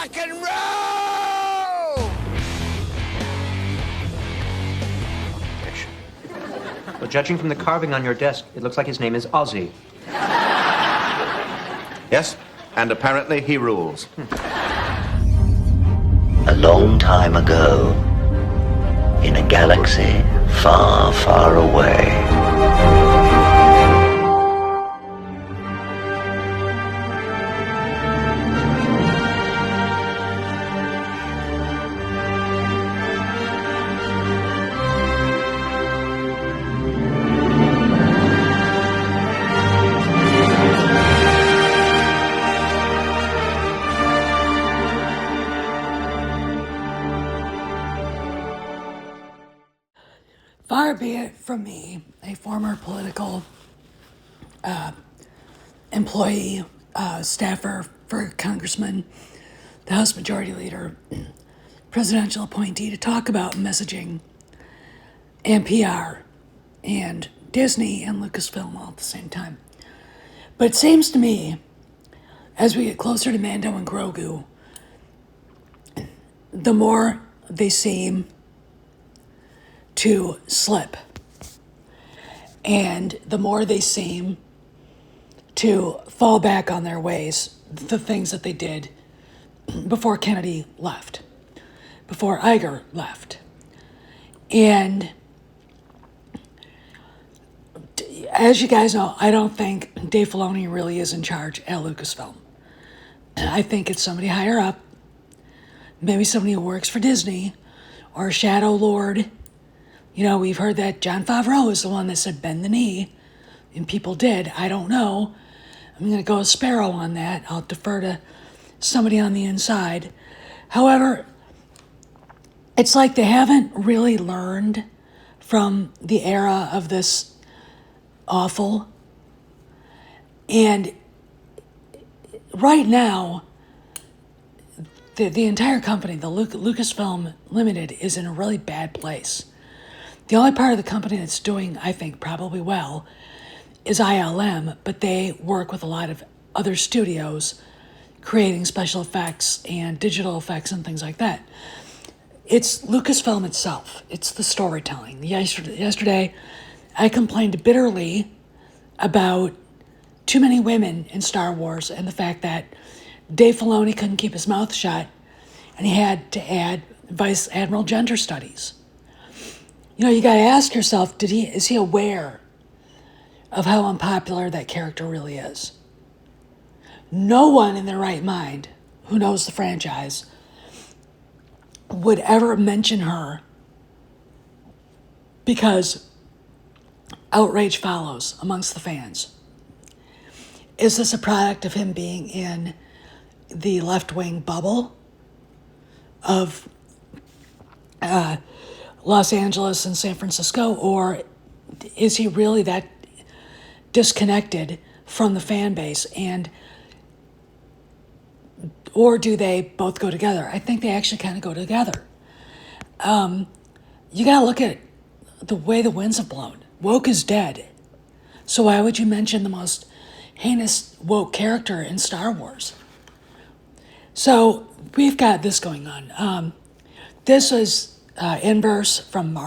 rock and roll! Well, judging from the carving on your desk, it looks like his name is Ozzy. Yes, and apparently he rules. A long time ago, in a galaxy far, far away. Far be it from me, a former political employee, staffer for Congressman, the House Majority Leader, presidential appointee, to talk about messaging and PR and Disney and Lucasfilm all at the same time. But it seems to me, as we get closer to Mando and Grogu, the more they seem to slip, and the more they seem to fall back on their ways, the things that they did before Kennedy left, before Iger left. And as you guys know, I don't think Dave Filoni really is in charge at Lucasfilm. I think it's somebody higher up, maybe somebody who works for Disney, or a Shadow Lord. You know, we've heard that Jon Favreau is the one that said bend the knee, and people did. I don't know. I'm going to go Sparrow on that. I'll defer to somebody on the inside. However, it's like they haven't really learned from the era of this awful. And right now, the entire company, the Lucasfilm Limited, is in a really bad place. The only part of the company that's doing, I think, probably well is ILM, but they work with a lot of other studios creating special effects and digital effects and things like that. It's Lucasfilm itself. It's the storytelling. Yesterday, I complained bitterly about too many women in Star Wars and the fact that Dave Filoni couldn't keep his mouth shut and he had to add Vice Admiral gender studies. You know, you got to ask yourself, is he aware of how unpopular that character really is? No one in their right mind who knows the franchise would ever mention her because outrage follows amongst the fans. Is this a product of him being in the left-wing bubble of Los Angeles and San Francisco, or is he really that disconnected from the fan base, or do they both go together? I think they actually kind of go together. You gotta look at the way the winds have blown. Woke is dead. So why would you mention the most heinous woke character in Star Wars? So we've got this going on. This was Inverse from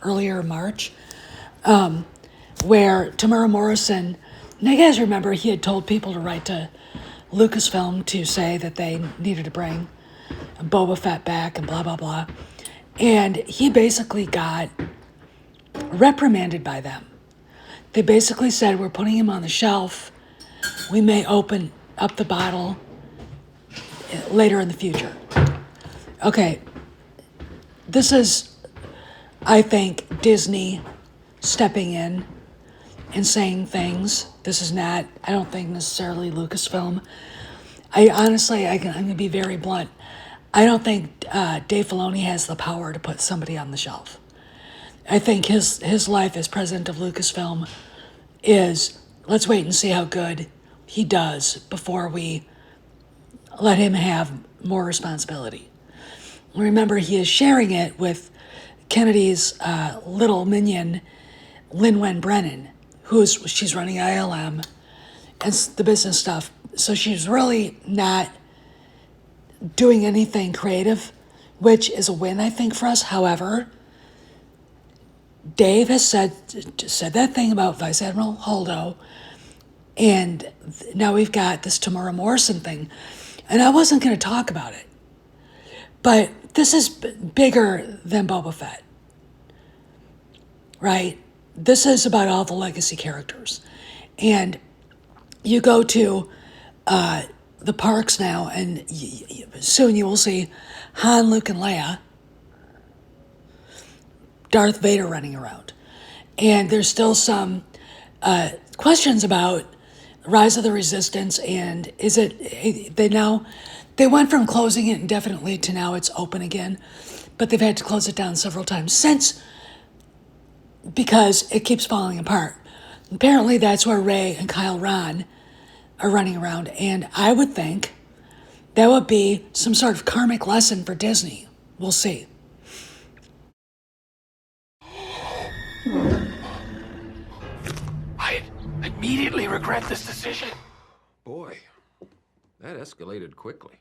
earlier March, where Tamara Morrison, now you guys remember he had told people to write to Lucasfilm to say that they needed to bring Boba Fett back and blah, blah, blah. And he basically got reprimanded by them. They basically said, we're putting him on the shelf. We may open up the bottle later in the future. Okay. This is, I think, Disney stepping in and saying things. This is not, I don't think, necessarily Lucasfilm. I'm going to be very blunt. I don't think Dave Filoni has the power to put somebody on the shelf. I think his life as president of Lucasfilm is, let's wait and see how good he does before we let him have more responsibility. Remember, he is sharing it with Kennedy's little minion, Lin-Wen Brennan, she's running ILM and the business stuff. So she's really not doing anything creative, which is a win, I think, for us. However, Dave has said that thing about Vice Admiral Holdo, and now we've got this Tamara Morrison thing, and I wasn't going to talk about it, but this is bigger than Boba Fett, right? This is about all the legacy characters, and you go to the parks now, and soon you will see Han, Luke, and Leia, Darth Vader running around. And there's still some questions about Rise of the Resistance, and is it, they went from closing it indefinitely to now it's open again, but they've had to close it down several times since, because it keeps falling apart. Apparently that's where Rey and Kyle Ron are running around, and I would think that would be some sort of karmic lesson for Disney. We'll see. I immediately regret this decision. Boy, that escalated quickly.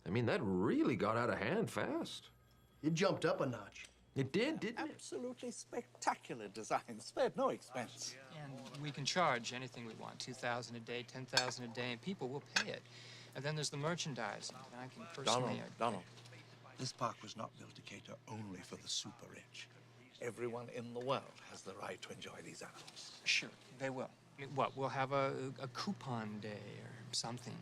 I mean, that really got out of hand fast. It jumped up a notch. It did, didn't it? Absolutely spectacular design, spared no expense. And we can charge anything we want, 2,000 a day, 10,000 a day, and people will pay it. And then there's the merchandising. And I can personally... Donald, this park was not built to cater only for the super rich. Everyone in the world has the right to enjoy these animals. Sure, they will. I mean, what, we'll have a coupon day or something.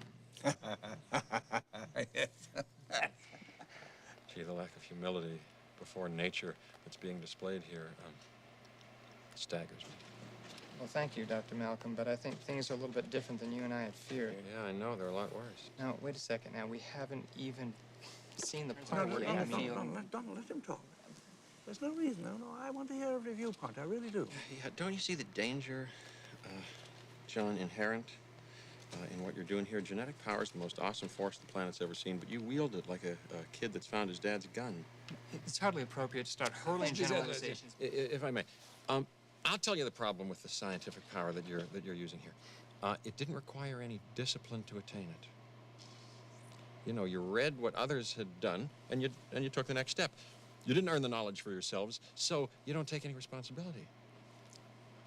Gee, the lack of humility before nature that's being displayed here staggers me. Well, thank you, Dr. Malcolm, but I think things are a little bit different than you and I had feared. Yeah, I know. They're a lot worse. Now, wait a second. Now, we haven't even seen the part yet. Donald, let him talk. There's no reason. No, I want to hear every viewpoint. I really do. Yeah, don't you see the danger, John, inherent in what you're doing here? Genetic power is the most awesome force the planet's ever seen, but you wield it like a kid that's found his dad's gun. It's hardly appropriate to start hurling generalizations. If I may, I'll tell you the problem with the scientific power that you're using here. It didn't require any discipline to attain it. You know, you read what others had done, and you took the next step. You didn't earn the knowledge for yourselves, so you don't take any responsibility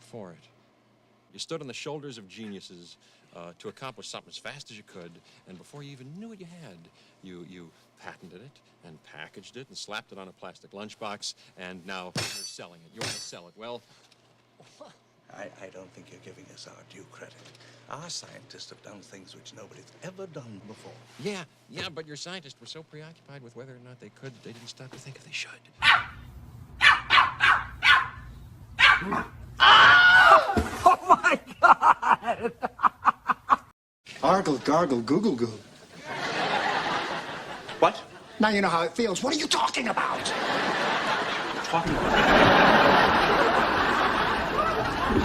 for it. You stood on the shoulders of geniuses to accomplish something as fast as you could, and before you even knew what you had, you patented it and packaged it and slapped it on a plastic lunchbox, and now you're selling it. You want to sell it. Well, I don't think you're giving us our due credit. Our scientists have done things which nobody's ever done before. yeah, but your scientists were so preoccupied with whether or not they could, they didn't stop to think if they should. Oh my God! Argle, gargle, google, goo. What? Now you know how it feels. What are you talking about?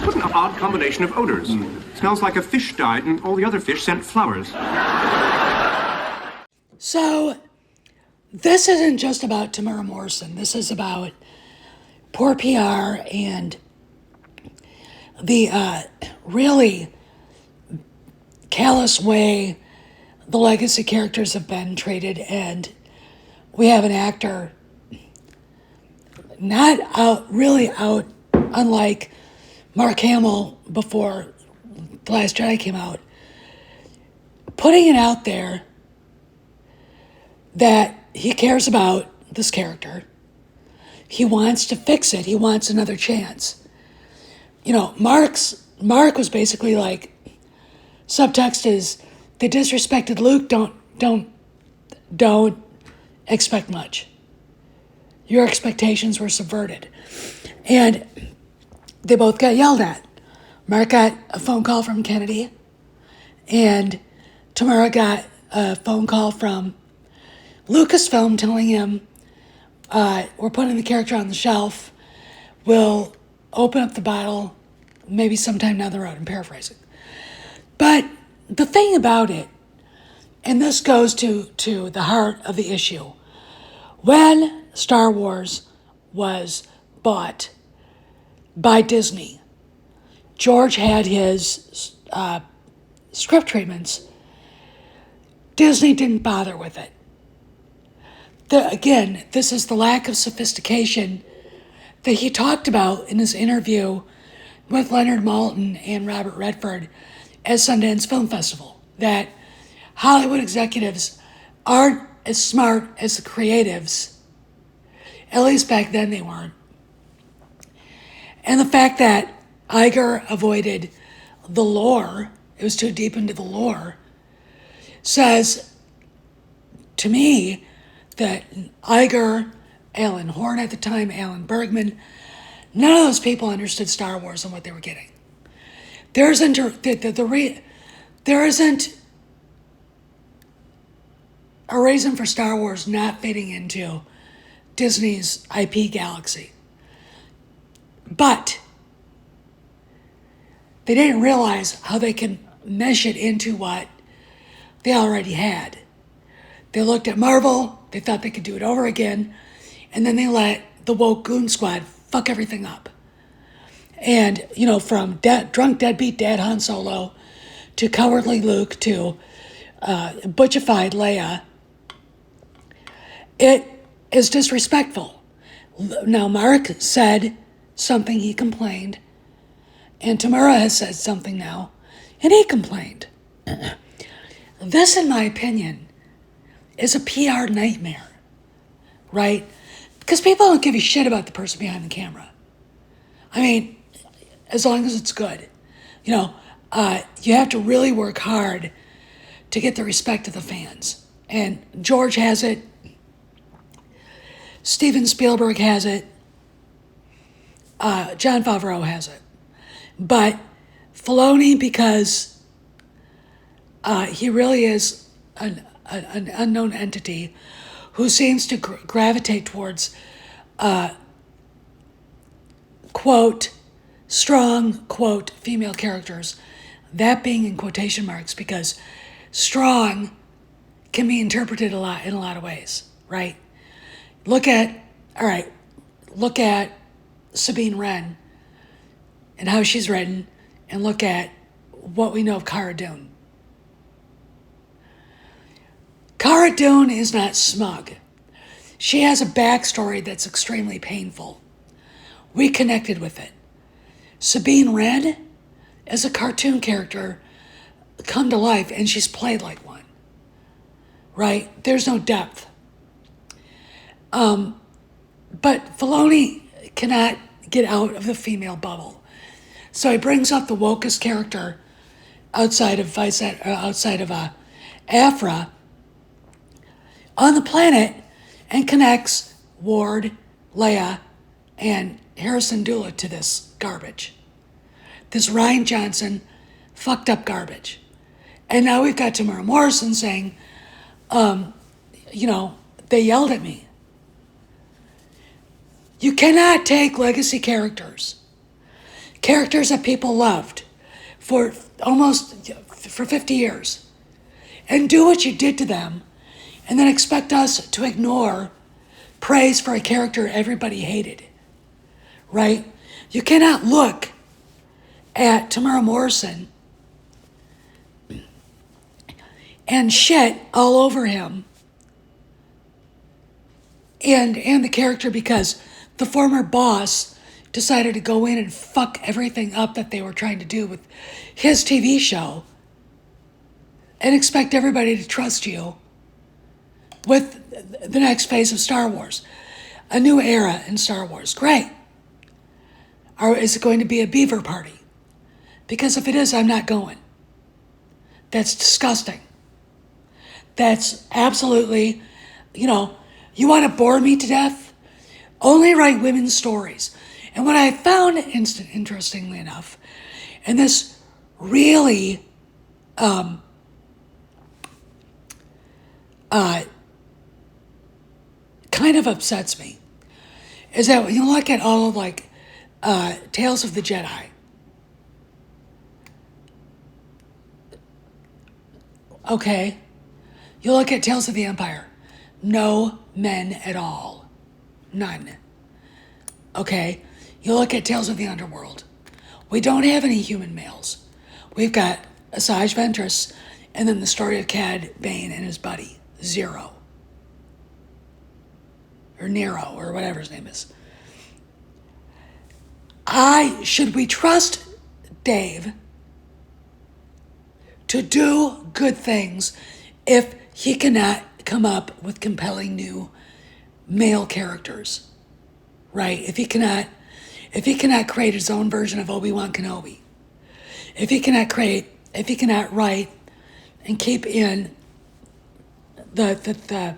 What an odd combination of odors. Smells like a fish died and all the other fish sent flowers. So, this isn't just about Tamara Morrison. This is about poor PR and the really callous way the legacy characters have been treated, and we have an actor not out, unlike Mark Hamill before The Last Jedi came out, putting it out there that he cares about this character. He wants to fix it. He wants another chance. You know, Mark was basically like, subtext is, they disrespected Luke, don't expect much. Your expectations were subverted. And they both got yelled at. Mark got a phone call from Kennedy, and Tamara got a phone call from Lucasfilm telling him, we're putting the character on the shelf. We'll open up the bottle maybe sometime down the road. I'm paraphrasing. But the thing about it, and this goes to the heart of the issue, when Star Wars was bought by Disney, George had his script treatments Disney didn't bother with it. Again, this is the lack of sophistication that he talked about in his interview with Leonard Maltin and Robert Redford at Sundance Film Festival, that Hollywood executives aren't as smart as the creatives. At least back then they weren't. And the fact that Iger avoided the lore, it was too deep into the lore, says to me that Iger, Alan Horn at the time, Alan Bergman, none of those people understood Star Wars and what they were getting. There isn't a reason for Star Wars not fitting into Disney's IP galaxy. But they didn't realize how they can mesh it into what they already had. They looked at Marvel, they thought they could do it over again, and then they let the woke goon squad fuck everything up. And, from drunk deadbeat dad Han Solo to cowardly Luke to butchified Leia, it is disrespectful. Now, Mark said something, he complained, and Tamura has said something now, and he complained. This, in my opinion, is a PR nightmare, right? Because people don't give a shit about the person behind the camera. I mean, as long as it's good. You have to really work hard to get the respect of the fans. And George has it. Steven Spielberg has it. Jon Favreau has it. But Filoni, because he really is an unknown entity who seems to gravitate towards, quote, strong, quote, female characters. That being in quotation marks, because strong can be interpreted in a lot of ways, right? Look at Sabine Wren and how she's written, and look at what we know of Cara Dune. Cara Dune is not smug. She has a backstory that's extremely painful. We connected with it. Sabine Wren is a cartoon character come to life, and she's played like one, right? There's no depth. But Filoni cannot get out of the female bubble. So he brings up the wokest character outside of Afra on the planet and connects Ward, Leia, and Harrison Dula to this garbage. This Rian Johnson fucked up garbage. And now we've got Tamara Morrison saying, they yelled at me. You cannot take legacy characters that people loved for 50 years, and do what you did to them, and then expect us to ignore praise for a character everybody hated, right? You cannot look at Tamara Morrison and shit all over him and the character because the former boss decided to go in and fuck everything up that they were trying to do with his TV show and expect everybody to trust you with the next phase of Star Wars. A new era in Star Wars. Great. Or is it going to be a beaver party? Because if it is, I'm not going. That's disgusting. That's absolutely, you want to bore me to death? Only write women's stories. And what I found, interestingly enough, and this really kind of upsets me, is that when you look at all of Tales of the Jedi, okay, you look at Tales of the Empire, no men at all. None. Okay? You look at Tales of the Underworld. We don't have any human males. We've got Asajj Ventress And then the story of Cad Bane and his buddy, Zero. Or Nero, or whatever his name is. Should we trust Dave to do good things if he cannot come up with compelling new male characters, right? If he cannot create his own version of Obi-Wan Kenobi, if he cannot write and keep in the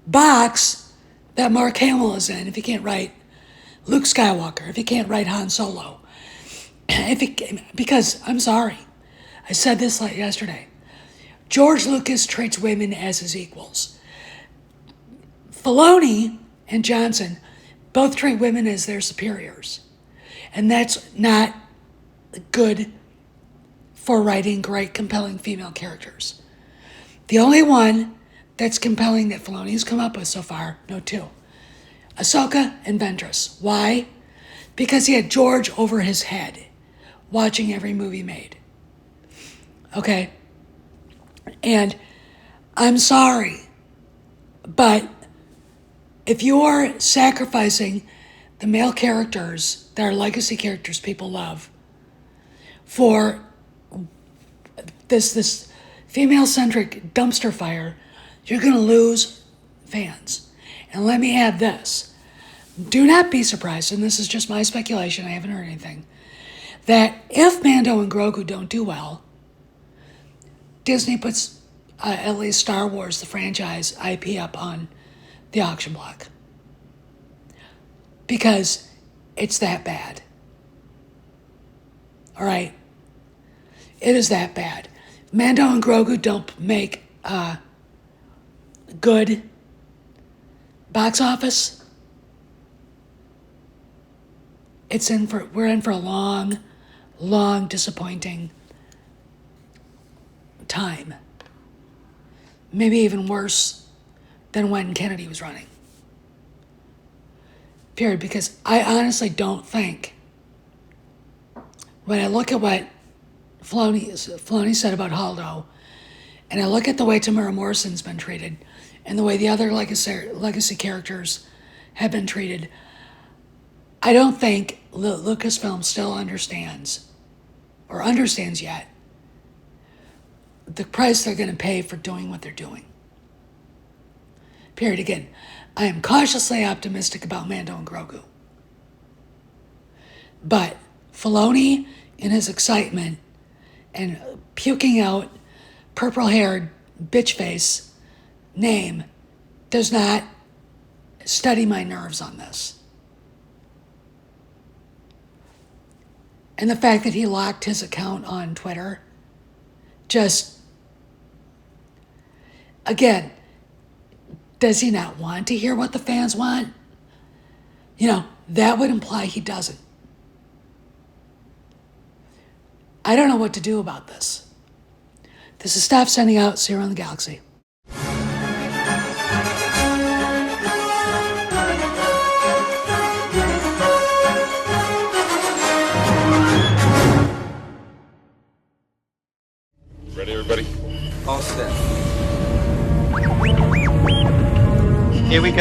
box that Mark Hamill is in, if he can't write Luke Skywalker, if he can't write Han Solo, because I'm sorry, I said this like yesterday, George Lucas treats women as his equals. Filoni and Johnson both treat women as their superiors. And that's not good for writing great, compelling female characters. The only one that's compelling that Filoni's come up with so far, no, two. Ahsoka and Ventress. Why? Because he had George over his head, watching every movie made. Okay? And I'm sorry, but if you are sacrificing the male characters that are legacy characters people love for this female-centric dumpster fire, you're going to lose fans. And let me add this. Do not be surprised, and this is just my speculation, I haven't heard anything, that if Mando and Grogu don't do well, Disney puts at least Star Wars, the franchise IP, up on the auction block. Because it's that bad. All right? It is that bad. Mando and Grogu don't make good box office. We're in for a long, long disappointing time. Maybe even worse than when Kennedy was running. Period. Because I honestly don't think, when I look at what Filoni said about Haldo, and I look at the way Tamara Morrison's been treated, and the way the other legacy characters have been treated, I don't think Lucasfilm still understands yet the price they're going to pay for doing what they're doing. Period. Again, I am cautiously optimistic about Mando and Grogu. But Filoni, in his excitement and puking out purple-haired bitch face name, does not steady my nerves on this. And the fact that he locked his account on Twitter, just, again, does he not want to hear what the fans want? That would imply he doesn't. I don't know what to do about this. This is Steph sending out. See you around the galaxy. Ready, everybody? All set. Here we go.